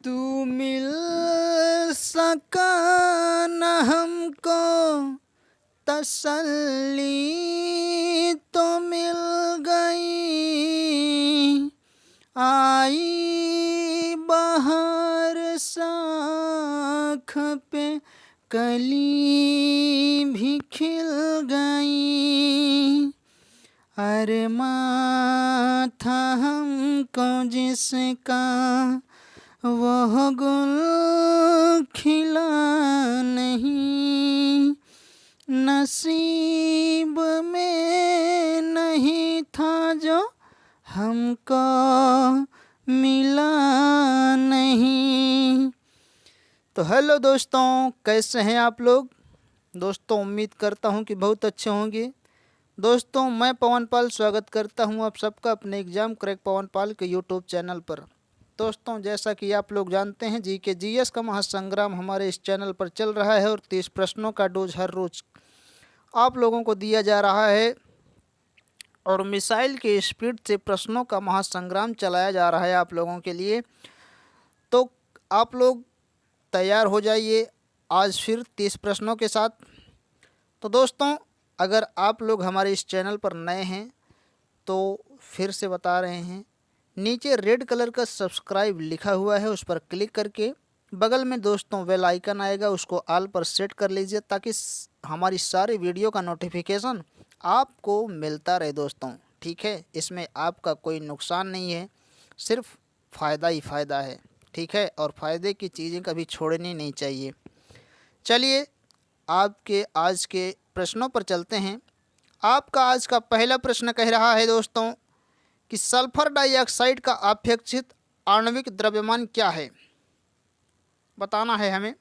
तू मिल सका न हमको तसल्ली तो मिल गई, आई बहार साख पे कली भी खिल गई। अरमां था हमको जिसका वह गुल खिला नहीं, नसीब में नहीं था जो हमको मिला नहीं। तो हेलो दोस्तों, कैसे हैं आप लोग। दोस्तों उम्मीद करता हूं कि बहुत अच्छे होंगे। दोस्तों मैं पवन पाल स्वागत करता हूं आप सबका अपने एग्ज़ाम क्रैक पवन पाल के यूट्यूब चैनल पर। दोस्तों जैसा कि आप लोग जानते हैं जीके जीएस का महासंग्राम हमारे इस चैनल पर चल रहा है और 30 प्रश्नों का डोज हर रोज आप लोगों को दिया जा रहा है और मिसाइल के स्पीड से प्रश्नों का महासंग्राम चलाया जा रहा है आप लोगों के लिए। तो आप लोग तैयार हो जाइए आज फिर 30 प्रश्नों के साथ। तो दोस्तों अगर आप लोग हमारे इस चैनल पर नए हैं तो फिर से बता रहे हैं, नीचे रेड कलर का सब्सक्राइब लिखा हुआ है, उस पर क्लिक करके बगल में दोस्तों बेल आइकन आएगा, उसको ऑल पर सेट कर लीजिए ताकि हमारी सारी वीडियो का नोटिफिकेशन आपको मिलता रहे दोस्तों। ठीक है, इसमें आपका कोई नुकसान नहीं है, सिर्फ फ़ायदा ही फ़ायदा है। ठीक है, और फ़ायदे की चीज़ें कभी छोड़नी नहीं चाहिए। चलिए आपके आज के प्रश्नों पर चलते हैं। आपका आज का पहला प्रश्न कह रहा है दोस्तों कि सल्फर डाइऑक्साइड का अपेक्षित आणविक द्रव्यमान क्या है। बताना है हमें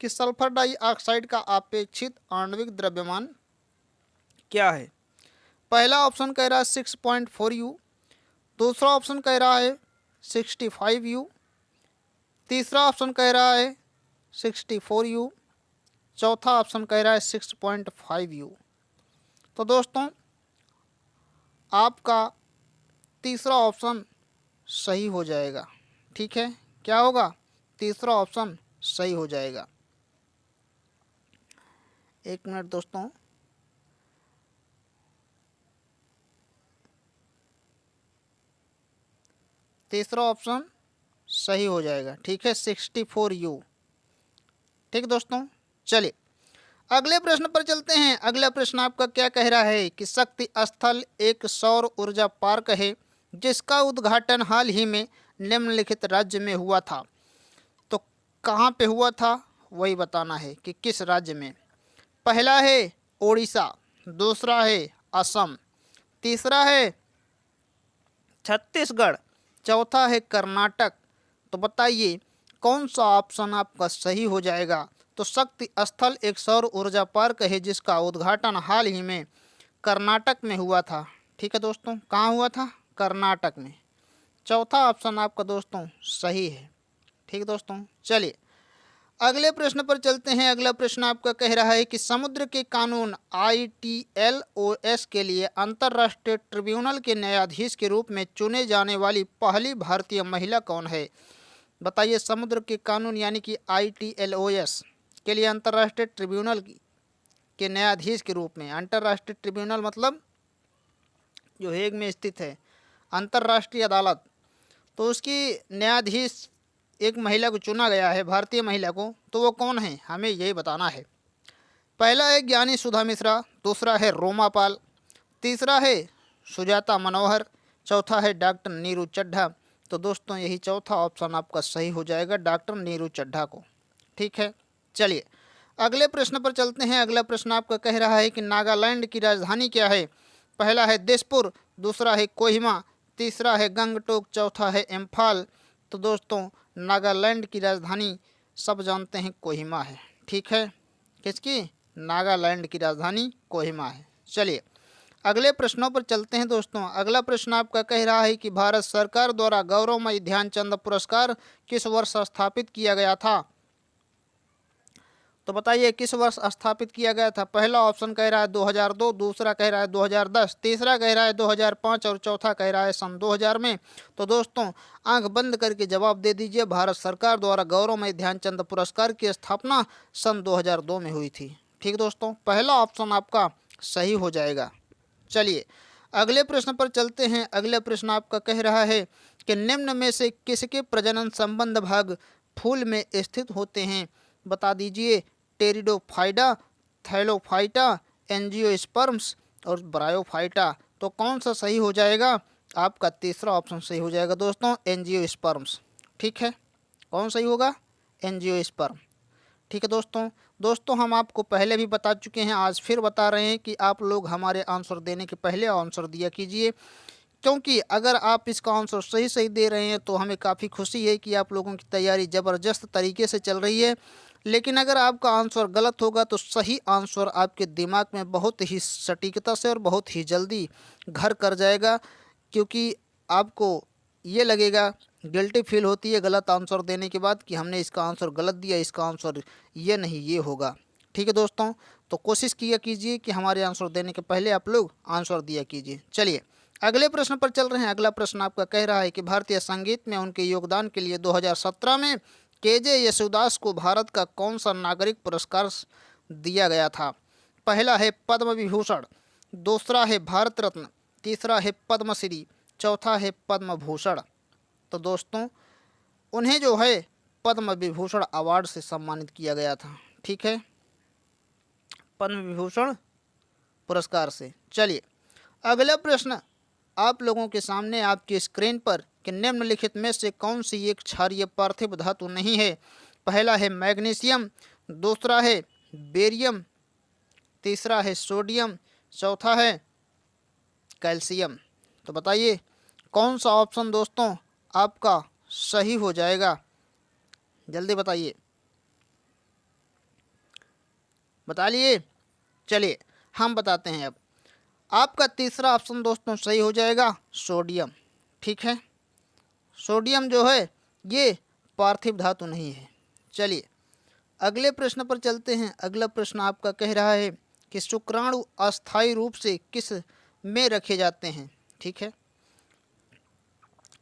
कि सल्फर डाइऑक्साइड का अपेक्षित आणविक द्रव्यमान क्या है। पहला ऑप्शन कह रहा है 6.4 U, दूसरा ऑप्शन कह रहा है 65 U, तीसरा ऑप्शन कह रहा है 64 U, चौथा ऑप्शन कह रहा है 6.5 U। तो दोस्तों आपका तीसरा ऑप्शन सही हो जाएगा। ठीक है, क्या होगा, तीसरा ऑप्शन सही हो जाएगा। एक मिनट दोस्तों, तीसरा ऑप्शन सही हो जाएगा। ठीक है, 64 U। ठीक दोस्तों, चलिए अगले प्रश्न पर चलते हैं। अगला प्रश्न आपका क्या कह रहा है कि शक्ति स्थल एक सौर ऊर्जा पार्क है जिसका उद्घाटन हाल ही में निम्नलिखित राज्य में हुआ था। तो कहाँ पे हुआ था वही बताना है कि किस राज्य में। पहला है ओडिशा, दूसरा है असम, तीसरा है छत्तीसगढ़, चौथा है कर्नाटक। तो बताइए कौन सा ऑप्शन आपका सही हो जाएगा। तो शक्ति स्थल एक सौर ऊर्जा पार्क है जिसका उद्घाटन हाल ही में कर्नाटक में हुआ था। ठीक है दोस्तों, कहाँ हुआ था, कर्नाटक में। चौथा ऑप्शन आपका दोस्तों सही है। ठीक दोस्तों, चलिए अगले प्रश्न पर चलते हैं। अगला प्रश्न आपका कह रहा है कि समुद्र के कानून ITLOS के लिए अंतर्राष्ट्रीय ट्रिब्यूनल के न्यायाधीश के रूप में चुने जाने वाली पहली भारतीय महिला कौन है। बताइए समुद्र के कानून यानी कि ITLOS के लिए अंतर्राष्ट्रीय ट्रिब्यूनल के न्यायाधीश के रूप में, अंतर्राष्ट्रीय ट्रिब्यूनल मतलब जो हेग में स्थित है अंतर्राष्ट्रीय अदालत, तो उसकी न्यायाधीश एक महिला को चुना गया है, भारतीय महिला को। तो वो कौन है हमें यही बताना है। पहला है ज्ञानी सुधा मिश्रा, दूसरा है रोमा पाल, तीसरा है सुजाता मनोहर, चौथा है डॉक्टर नीरू चड्ढा। तो दोस्तों यही चौथा ऑप्शन आपका सही हो जाएगा, डॉक्टर नीरू चड्ढा को। ठीक है, चलिए अगले प्रश्न पर चलते हैं। अगला प्रश्न आपका कह रहा है कि नागालैंड की राजधानी क्या है। पहला है दिसपुर, दूसरा है कोहिमा, तीसरा है गंगटोक, चौथा है इम्फाल। तो दोस्तों नागालैंड की राजधानी सब जानते हैं कोहिमा है। ठीक है, किसकी, नागालैंड की राजधानी कोहिमा है। चलिए अगले प्रश्नों पर चलते हैं दोस्तों। अगला प्रश्न आपका कह रहा है कि भारत सरकार द्वारा गौरवमयी ध्यानचंद पुरस्कार किस वर्ष स्थापित किया गया था। तो बताइए किस वर्ष स्थापित किया गया था। पहला ऑप्शन कह रहा है 2002, दूसरा कह रहा है 2010, तीसरा कह रहा है 2005 और चौथा कह रहा है सन 2000 में। तो दोस्तों आंख बंद करके जवाब दे दीजिए। भारत सरकार द्वारा गौरवमय ध्यानचंद पुरस्कार की स्थापना सन 2002 में हुई थी। ठीक दोस्तों, पहला ऑप्शन आपका सही हो जाएगा। चलिए अगले प्रश्न पर चलते हैं। अगला प्रश्न आपका कह रहा है कि निम्न में से किसके प्रजनन संबंध भाग फूल में स्थित होते हैं। बता दीजिए। टेरिडोफाइटा, थैलोफाइटा, एंजियोस्पर्म्स और ब्रायोफाइटा। तो कौन सा सही हो जाएगा। आपका तीसरा ऑप्शन सही हो जाएगा दोस्तों, एंजियोस्पर्म्स। ठीक है, कौन सही होगा, एंजियोस्पर्म। ठीक है दोस्तों हम आपको पहले भी बता चुके हैं, आज फिर बता रहे हैं कि आप लोग हमारे आंसर देने के पहले आंसर दिया कीजिए, क्योंकि अगर आप इसका आंसर सही दे रहे हैं तो हमें काफ़ी खुशी है कि आप लोगों की तैयारी ज़बरदस्त तरीके से चल रही है। लेकिन अगर आपका आंसर गलत होगा तो सही आंसर आपके दिमाग में बहुत ही सटीकता से और बहुत ही जल्दी घर कर जाएगा, क्योंकि आपको ये लगेगा, गिल्टी फील होती है गलत आंसर देने के बाद कि हमने इसका आंसर गलत दिया, इसका आंसर ये नहीं ये होगा। ठीक है दोस्तों, तो कोशिश किया कीजिए कि हमारे आंसर देने के पहले आप लोग आंसर दिया कीजिए। चलिए अगले प्रश्न पर चल रहे हैं। अगला प्रश्न आपका कह रहा है कि भारतीय संगीत में उनके योगदान के लिए 2017 में केजे येसुदास को भारत का कौन सा नागरिक पुरस्कार दिया गया था। पहला है पद्म विभूषण, दूसरा है भारत रत्न, तीसरा है पद्मश्री, चौथा है पद्म भूषण। तो दोस्तों उन्हें जो है पद्म विभूषण अवार्ड से सम्मानित किया गया था। ठीक है, पद्म विभूषण पुरस्कार से। चलिए अगला प्रश्न आप लोगों के सामने आपकी स्क्रीन पर कि निम्नलिखित में से कौन सी एक क्षारीय पार्थिव धातु नहीं है। पहला है मैग्नीशियम, दूसरा है बेरियम, तीसरा है सोडियम, चौथा है कैल्शियम। तो बताइए कौन सा ऑप्शन दोस्तों आपका सही हो जाएगा, जल्दी बताइए, बता लिए। चलिए हम बताते हैं। अब आपका तीसरा ऑप्शन दोस्तों सही हो जाएगा, सोडियम। ठीक है, सोडियम जो है ये पार्थिव धातु नहीं है। चलिए अगले प्रश्न पर चलते हैं। अगला प्रश्न आपका कह रहा है कि शुक्राणु अस्थायी रूप से किस में रखे जाते हैं। ठीक है,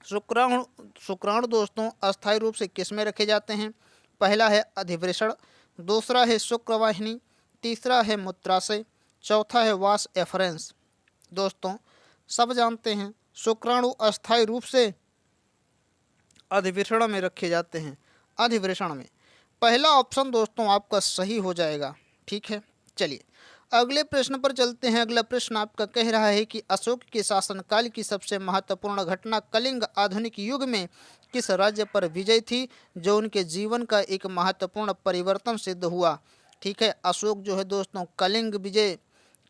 शुक्राणु दोस्तों अस्थायी रूप से किस में रखे जाते हैं। पहला है अधिवृषण, दूसरा है शुक्रवाहिनी, तीसरा है मूत्राशय, चौथा है वास एफरेंस। दोस्तों सब जानते हैं शुक्राणु अस्थायी रूप से अधिवृषण में रखे जाते हैं। अधिवृषण में पहला ऑप्शन दोस्तों आपका सही हो जाएगा। ठीक है, चलिए अगले प्रश्न पर चलते हैं। अगला प्रश्न आपका कह रहा है कि अशोक के शासनकाल की सबसे महत्वपूर्ण घटना कलिंग आधुनिक युग में किस राज्य पर विजय थी, जो उनके जीवन का एक महत्वपूर्ण परिवर्तन सिद्ध हुआ। ठीक है, अशोक जो है दोस्तों कलिंग विजय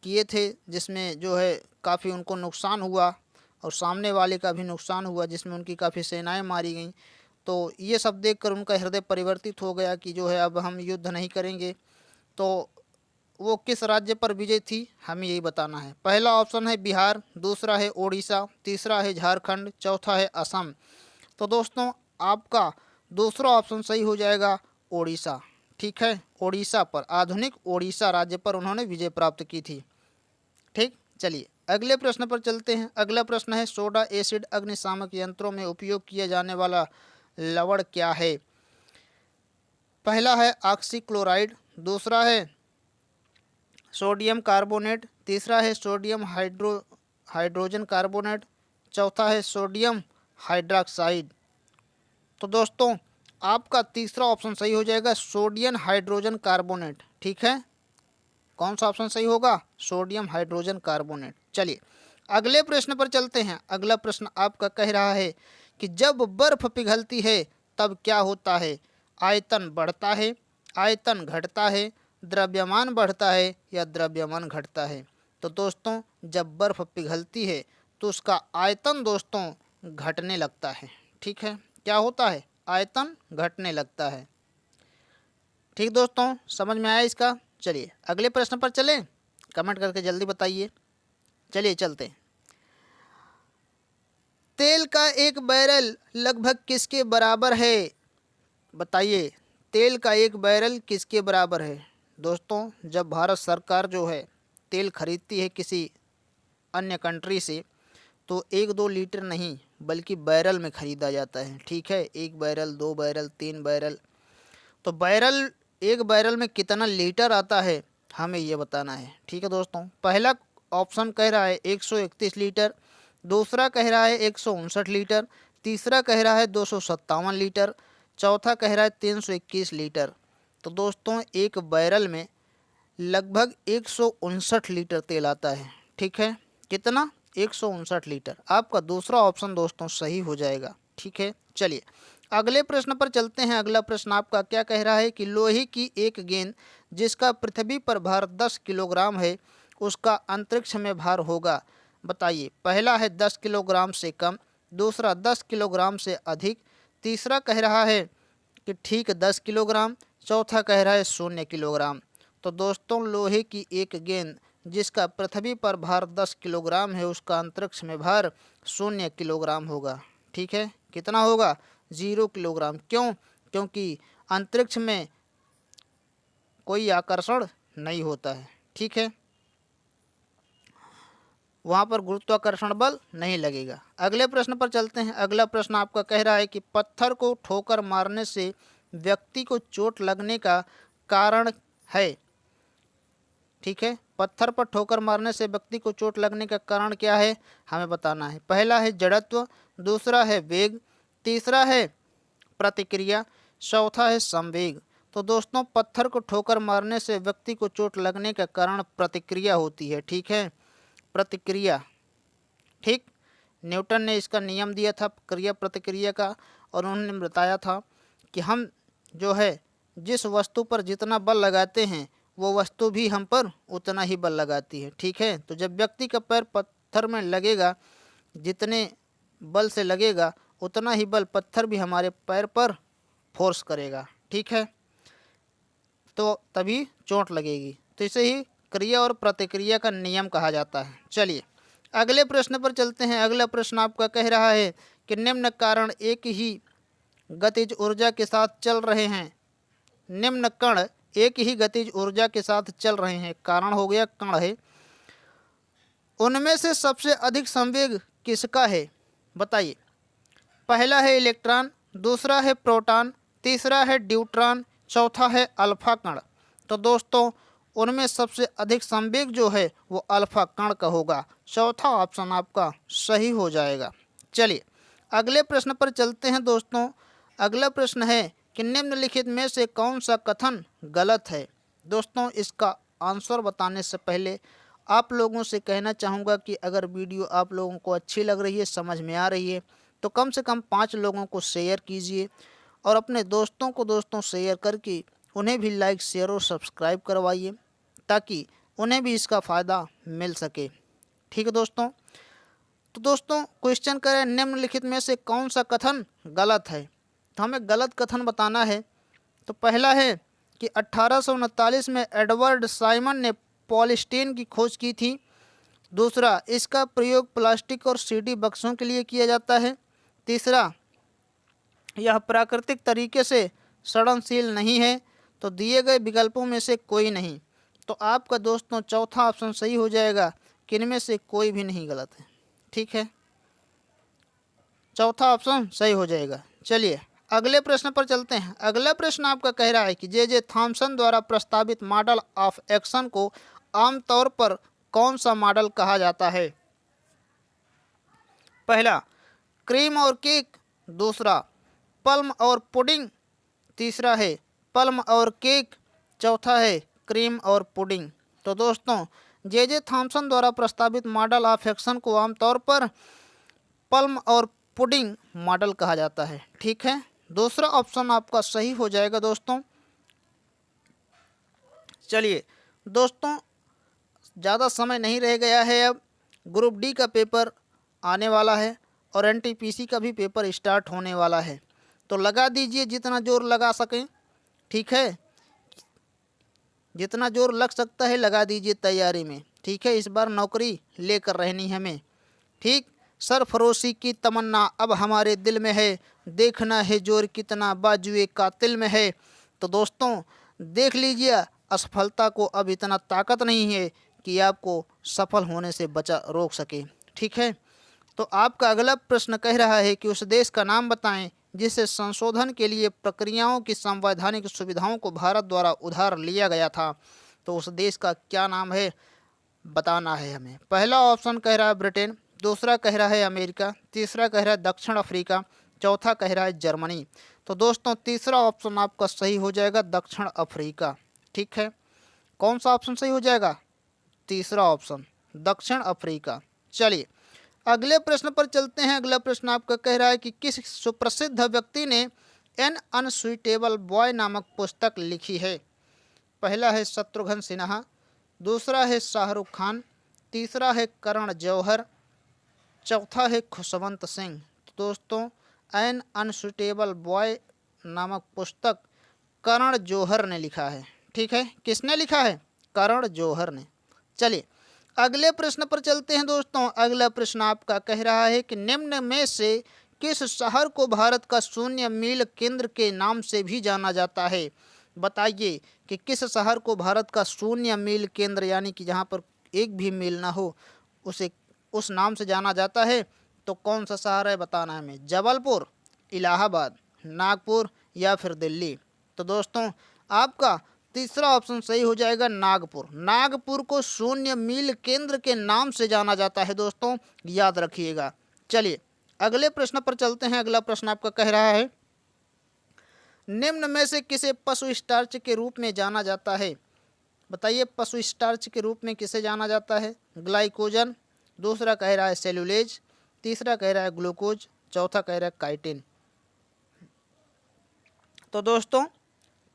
किए थे, जिसमें जो है काफ़ी उनको नुकसान हुआ और सामने वाले का भी नुकसान हुआ, जिसमें उनकी काफ़ी सेनाएं मारी गईं। तो ये सब देखकर उनका हृदय परिवर्तित हो गया कि जो है अब हम युद्ध नहीं करेंगे। तो वो किस राज्य पर विजय थी हमें यही बताना है। पहला ऑप्शन है बिहार, दूसरा है ओडिशा, तीसरा है झारखंड, चौथा है असम। तो दोस्तों आपका दूसरा ऑप्शन सही हो जाएगा, ओडिशा। ठीक है, ओडिशा पर, आधुनिक ओडिशा राज्य पर उन्होंने विजय प्राप्त की थी। ठीक, चलिए अगले प्रश्न पर चलते हैं। अगला प्रश्न है सोडा एसिड अग्निशामक यंत्रों में उपयोग किया जाने वाला लवण क्या है। पहला है ऑक्सीक्लोराइड, दूसरा है सोडियम कार्बोनेट, तीसरा है सोडियम हाइड्रोजन कार्बोनेट, चौथा है सोडियम हाइड्रोक्साइड। तो दोस्तों आपका तीसरा ऑप्शन सही हो जाएगा, सोडियम हाइड्रोजन कार्बोनेट। ठीक है, कौन सा ऑप्शन सही होगा, सोडियम हाइड्रोजन कार्बोनेट। चलिए अगले प्रश्न पर चलते हैं। अगला प्रश्न आपका कह रहा है कि जब बर्फ पिघलती है तब क्या होता है। आयतन बढ़ता है, आयतन घटता है, द्रव्यमान बढ़ता है या द्रव्यमान घटता है। तो दोस्तों जब बर्फ पिघलती है तो उसका आयतन दोस्तों घटने लगता है। ठीक है, क्या होता है, आयतन घटने लगता है। ठीक दोस्तों समझ में आया इसका। चलिए अगले प्रश्न पर चलें, कमेंट करके जल्दी बताइए। चलिए चलते हैं। तेल का एक बैरल लगभग किसके बराबर है। बताइए तेल का एक बैरल किसके बराबर है। दोस्तों जब भारत सरकार जो है तेल खरीदती है किसी अन्य कंट्री से, तो 1-2 लीटर नहीं बल्कि बैरल में ख़रीदा जाता है। ठीक है, 1 बैरल, 2 बैरल, 3 बैरल। तो बैरल, 1 बैरल में कितना लीटर आता है हमें ये बताना है। ठीक है दोस्तों, पहला ऑप्शन कह रहा है 131 लीटर, दूसरा कह रहा है 159 लीटर, तीसरा कह रहा है 257 लीटर, चौथा कह रहा है 321 लीटर। तो दोस्तों एक बैरल में लगभग 159 लीटर तेल आता है। ठीक है, कितना? 159 लीटर। आपका दूसरा ऑप्शन दोस्तों सही हो जाएगा। ठीक है, चलिए अगले प्रश्न पर चलते हैं। अगला प्रश्न आपका क्या कह रहा है कि लोहे की एक गेंद जिसका पृथ्वी पर भार 10 किलोग्राम है, उसका अंतरिक्ष में भार होगा। बताइए, पहला है 10 किलोग्राम से कम, दूसरा 10 किलोग्राम से अधिक, तीसरा कह रहा है कि ठीक 10 किलोग्राम, चौथा कह रहा है 0 किलोग्राम। तो दोस्तों लोहे की एक गेंद जिसका पृथ्वी पर भार 10 किलोग्राम है, उसका अंतरिक्ष में भार 0 किलोग्राम होगा। ठीक है, कितना होगा? 0 किलोग्राम। क्यों? क्योंकि अंतरिक्ष में कोई आकर्षण नहीं होता है। ठीक है, वहाँ पर गुरुत्वाकर्षण बल नहीं लगेगा। अगले प्रश्न पर चलते हैं। अगला प्रश्न आपका कह रहा है कि पत्थर को ठोकर मारने से व्यक्ति को चोट लगने का कारण है। ठीक है, पत्थर पर ठोकर मारने से व्यक्ति को चोट लगने का कारण क्या है हमें बताना है। पहला है जड़त्व, दूसरा है वेग, तीसरा है प्रतिक्रिया, चौथा है संवेग। तो दोस्तों पत्थर को ठोकर मारने से व्यक्ति को चोट लगने का कारण प्रतिक्रिया होती है। ठीक है, प्रतिक्रिया। ठीक, न्यूटन ने इसका नियम दिया था क्रिया प्रतिक्रिया का, और उन्होंने बताया था कि हम जो है जिस वस्तु पर जितना बल लगाते हैं वो वस्तु भी हम पर उतना ही बल लगाती है। ठीक है, तो जब व्यक्ति का पैर पत्थर में लगेगा, जितने बल से लगेगा उतना ही बल पत्थर भी हमारे पैर पर फोर्स करेगा। ठीक है, तो तभी चोट लगेगी। तो इसे ही क्रिया और प्रतिक्रिया का नियम कहा जाता है। चलिए अगले प्रश्न पर चलते हैं। अगला प्रश्न आपका कह रहा है कि निम्न कारण एक ही गतिज ऊर्जा के साथ चल रहे हैं। निम्न कण एक ही गतिज ऊर्जा के साथ चल रहे हैं। कारण हो गया कण है, उनमें से सबसे अधिक संवेग किसका है? बताइए, पहला है इलेक्ट्रॉन, दूसरा है प्रोटॉन, तीसरा है ड्यूट्रॉन, चौथा है अल्फा कण। तो दोस्तों उनमें सबसे अधिक संवेग जो है वो अल्फा कण का होगा। चौथा ऑप्शन आपका सही हो जाएगा। चलिए अगले प्रश्न पर चलते हैं दोस्तों। अगला प्रश्न है कि निम्नलिखित में से कौन सा कथन गलत है? दोस्तों इसका आंसर बताने से पहले आप लोगों से कहना चाहूँगा कि अगर वीडियो आप लोगों को अच्छी लग रही है, समझ में आ रही है, तो कम से कम 5 लोगों को शेयर कीजिए और अपने दोस्तों को शेयर करके उन्हें भी लाइक, शेयर और सब्सक्राइब करवाइए ताकि उन्हें भी इसका फ़ायदा मिल सके। ठीक है दोस्तों, तो दोस्तों क्वेश्चन करें निम्नलिखित में से कौन सा कथन गलत है, तो हमें गलत कथन बताना है। तो पहला है कि 1839 में एडवर्ड साइमन ने पॉलीस्टीन की खोज की थी। दूसरा, इसका प्रयोग प्लास्टिक और सीडी बक्सों के लिए किया जाता है। तीसरा, यह प्राकृतिक तरीके से सड़नशील नहीं है। तो दिए गए विकल्पों में से कोई नहीं। तो आपका दोस्तों चौथा ऑप्शन सही हो जाएगा कि इनमें से कोई भी नहीं गलत है। ठीक है, चौथा ऑप्शन सही हो जाएगा। चलिए अगले प्रश्न पर चलते हैं। अगला प्रश्न आपका कह रहा है कि जे थॉमसन द्वारा प्रस्तावित मॉडल ऑफ एक्शन को आमतौर पर कौन सा मॉडल कहा जाता है? पहला, क्रीम और केक, दूसरा पल्म और पुडिंग, तीसरा है पल्म और केक, चौथा है क्रीम और पुडिंग। तो दोस्तों जे थॉमसन द्वारा प्रस्तावित मॉडल ऑफ एक्शन को आमतौर पर पल्म और पुडिंग मॉडल कहा जाता है। ठीक है, दूसरा ऑप्शन आपका सही हो जाएगा दोस्तों। चलिए दोस्तों ज़्यादा समय नहीं रह गया है, अब ग्रुप डी का पेपर आने वाला है और एनटीपीसी का भी पेपर स्टार्ट होने वाला है। तो लगा दीजिए जितना जोर लगा सकें। ठीक है, जितना जोर लग सकता है लगा दीजिए तैयारी में। ठीक है, इस बार नौकरी लेकर रहनी हमें। ठीक, सरफरोशी की तमन्ना अब हमारे दिल में है, देखना है जोर कितना बाजुए कातिल में है। तो दोस्तों देख लीजिए असफलता को अब इतना ताकत नहीं है कि आपको सफल होने से बचा रोक सके। ठीक है, तो आपका अगला प्रश्न कह रहा है कि उस देश का नाम बताएं जिसे संशोधन के लिए प्रक्रियाओं की संवैधानिक सुविधाओं को भारत द्वारा उधार लिया गया था। तो उस देश का क्या नाम है बताना है हमें। पहला ऑप्शन कह रहा है ब्रिटेन, दूसरा कह रहा है अमेरिका, तीसरा कह रहा है दक्षिण अफ्रीका, चौथा कह रहा है जर्मनी। तो दोस्तों तीसरा ऑप्शन आपका सही हो जाएगा, दक्षिण अफ्रीका। ठीक है, कौन सा ऑप्शन सही हो जाएगा? तीसरा ऑप्शन, दक्षिण अफ्रीका। चलिए अगले प्रश्न पर चलते हैं। अगला प्रश्न आपका कह रहा है कि किस सुप्रसिद्ध व्यक्ति ने एन अनसुइटेबल बॉय नामक पुस्तक लिखी है। पहला है शत्रुघ्न सिन्हा, दूसरा है शाहरुख खान, तीसरा है करण जौहर, चौथा है खुशवंत सिंह। तो दोस्तों एन अनसुइटेबल बॉय नामक पुस्तक करण जौहर ने लिखा है। ठीक है, किसने लिखा है? करण जौहर ने। चलिए अगले प्रश्न पर चलते हैं दोस्तों। अगला प्रश्न आपका कह रहा है कि निम्न में से किस शहर को भारत का शून्य मील केंद्र के नाम से भी जाना जाता है। बताइए कि किस शहर को भारत का शून्य मील केंद्र यानी कि जहाँ पर एक भी मील ना हो उसे उस नाम से जाना जाता है। तो कौन सा शहर है बताना है हमें। जबलपुर, इलाहाबाद, नागपुर या फिर दिल्ली। तो दोस्तों आपका तीसरा ऑप्शन सही हो जाएगा, नागपुर। नागपुर को शून्य मील केंद्र के नाम से जाना जाता है दोस्तों, याद रखिएगा। चलिए अगले प्रश्न पर चलते हैं। अगला प्रश्न आपका कह रहा है निम्न में से किसे पशु स्टार्च के रूप में जाना जाता है। बताइए पशु स्टार्च के रूप में किसे जाना जाता है। ग्लाइकोजन, दूसरा कह रहा है सेलुलेज, तीसरा कह रहा है ग्लूकोज, चौथा कह रहा है काइटिन। तो दोस्तों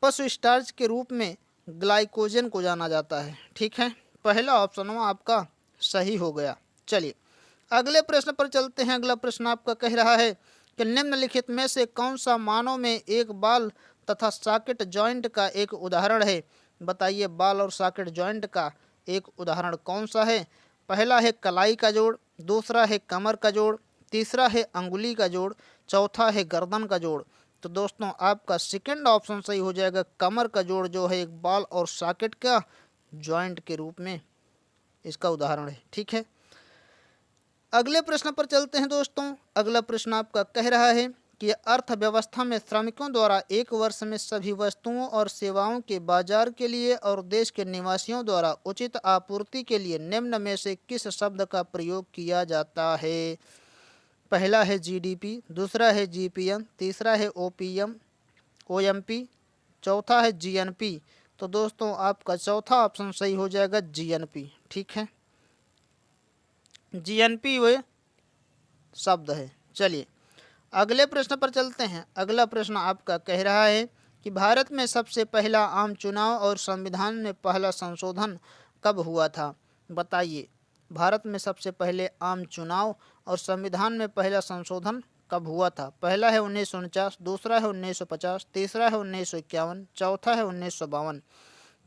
पशु स्टार्च के रूप में ग्लाइकोजन को जाना जाता है। ठीक है, पहला ऑप्शन आपका सही हो गया। चलिए अगले प्रश्न पर चलते हैं। अगला प्रश्न आपका कह रहा है कि निम्नलिखित में से कौन सा मानव में एक बाल तथा सॉकेट जॉइंट का एक उदाहरण है। बताइए बाल और सॉकेट जॉइंट का एक उदाहरण कौन सा है। पहला है कलाई का जोड़, दूसरा है कमर का जोड़, तीसरा है अंगुली का जोड़, चौथा है गर्दन का जोड़। तो दोस्तों आपका सेकंड ऑप्शन सही हो जाएगा, कमर का जोड़ जो है एक बाल और सॉकेट का जॉइंट के रूप में इसका उदाहरण है। ठीक है, अगले प्रश्न पर चलते हैं दोस्तों। अगला प्रश्न आपका कह रहा है कि अर्थव्यवस्था में श्रमिकों द्वारा एक वर्ष में सभी वस्तुओं और सेवाओं के बाजार के लिए और देश के निवासियों द्वारा उचित आपूर्ति के लिए निम्न में से किस शब्द का प्रयोग किया जाता है। पहला है जीडीपी, दूसरा है जीपीएम, तीसरा है ओपीएम ओएमपी, चौथा है जीएनपी। तो दोस्तों आपका चौथा ऑप्शन सही हो जाएगा, जीएनपी। ठीक है, जीएनपी वे शब्द है। चलिए अगले प्रश्न पर चलते हैं। अगला प्रश्न आपका कह रहा है कि भारत में सबसे पहला आम चुनाव और संविधान में पहला संशोधन कब हुआ था। बताइए भारत में सबसे पहले आम चुनाव और संविधान में पहला संशोधन कब हुआ था। पहला है 1949, दूसरा है 1950, तीसरा है 1951, चौथा है 1952।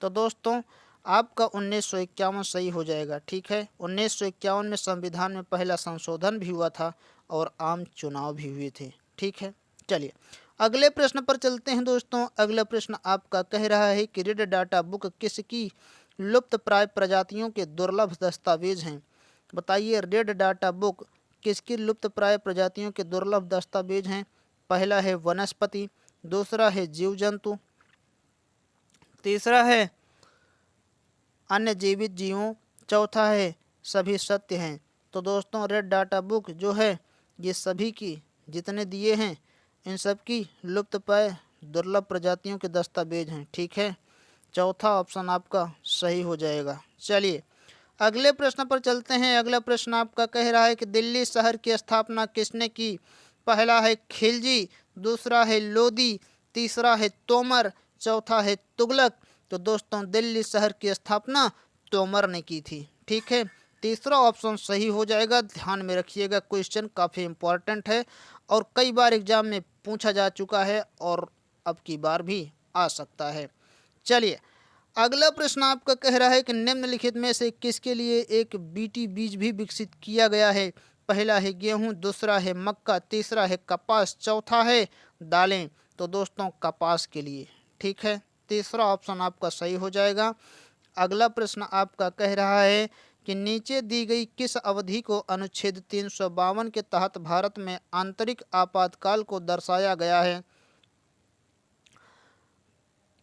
तो दोस्तों आपका 1951 सही हो जाएगा। ठीक है, 1951 में संविधान में पहला संशोधन भी हुआ था और आम चुनाव भी हुए थे। ठीक है, चलिए अगले प्रश्न पर चलते हैं दोस्तों। अगला प्रश्न आपका कह रहा है कि रेड डाटा बुक किसकी लुप्त प्राय प्रजातियों के दुर्लभ दस्तावेज हैं। बताइए रेड डाटा बुक किसकी लुप्त प्राय प्रजातियों के दुर्लभ दस्तावेज हैं। पहला है वनस्पति, दूसरा है जीव जंतु, तीसरा है अन्य जीवित जीवों, चौथा है सभी सत्य हैं। तो दोस्तों रेड डाटा बुक जो है ये सभी की जितने दिए हैं इन सब की लुप्त प्राय दुर्लभ प्रजातियों के दस्तावेज हैं। ठीक है, चौथा ऑप्शन आपका सही हो जाएगा। चलिए अगले प्रश्न पर चलते हैं। अगला प्रश्न आपका कह रहा है कि दिल्ली शहर की स्थापना किसने की। पहला है खिलजी, दूसरा है लोदी, तीसरा है तोमर, चौथा है तुगलक। तो दोस्तों दिल्ली शहर की स्थापना तोमर ने की थी। ठीक है, तीसरा ऑप्शन सही हो जाएगा। ध्यान में रखिएगा, क्वेश्चन काफ़ी इम्पोर्टेंट है और कई बार एग्जाम में पूछा जा चुका है और अब की बार भी आ सकता है। चलिए अगला प्रश्न आपका कह रहा है कि निम्नलिखित में से किसके लिए एक बीटी बीज भी विकसित किया गया है। पहला है गेहूं, दूसरा है मक्का, तीसरा है कपास, चौथा है दालें। तो दोस्तों कपास के लिए। ठीक है, तीसरा ऑप्शन आपका सही हो जाएगा। अगला प्रश्न आपका कह रहा है कि नीचे दी गई किस अवधि को अनुच्छेद 352 के तहत भारत में आंतरिक आपातकाल को दर्शाया गया है।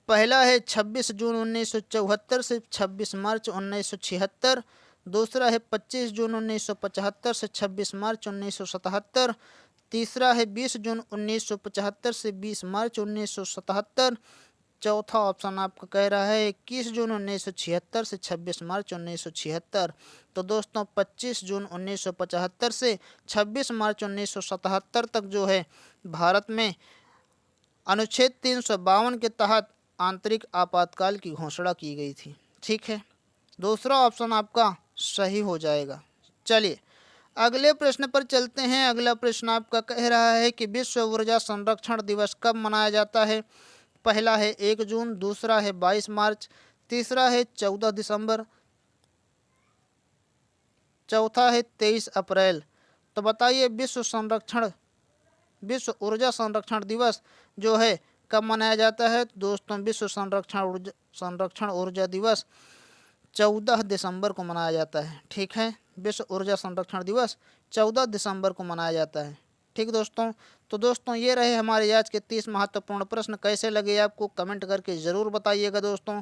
पहला है 26 जून 1974 से 26 मार्च 1976। दूसरा है 25 जून 1975 से 26 मार्च 1977। तीसरा है 20 जून 1975 से 20 मार्च 1977। चौथा ऑप्शन आपका कह रहा है 21 जून 1976 से 26 मार्च 1976। तो दोस्तों 25 जून 1975 से 26 मार्च 1977 तक जो है भारत में अनुच्छेद 352 के तहत आंतरिक आपातकाल की घोषणा की गई थी। ठीक है, दूसरा ऑप्शन आपका सही हो जाएगा। चलिए अगले प्रश्न पर चलते हैं। अगला प्रश्न आपका कह रहा है कि विश्व ऊर्जा संरक्षण दिवस कब मनाया जाता है। पहला है 1 जून, दूसरा है 22 मार्च, तीसरा है 14 दिसंबर, चौथा है 23 अप्रैल। तो बताइए विश्व ऊर्जा संरक्षण दिवस जो है कब मनाया जाता है। दोस्तों विश्व संरक्षण ऊर्जा दिवस 14 दिसंबर को मनाया जाता है। ठीक है, विश्व ऊर्जा संरक्षण दिवस 14 दिसंबर को मनाया जाता है। ठीक दोस्तों, तो दोस्तों ये रहे हमारे आज के 30 महत्वपूर्ण प्रश्न। कैसे लगे आपको कमेंट करके ज़रूर बताइएगा दोस्तों।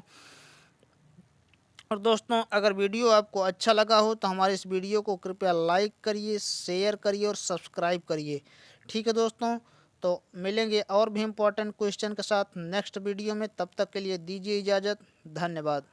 और दोस्तों अगर वीडियो आपको अच्छा लगा हो तो हमारे इस वीडियो को कृपया लाइक करिए, शेयर करिए और सब्सक्राइब करिए। ठीक है दोस्तों, तो मिलेंगे और भी इम्पोर्टेंट क्वेश्चन के साथ नेक्स्ट वीडियो में। तब तक के लिए दीजिए इजाज़त। धन्यवाद।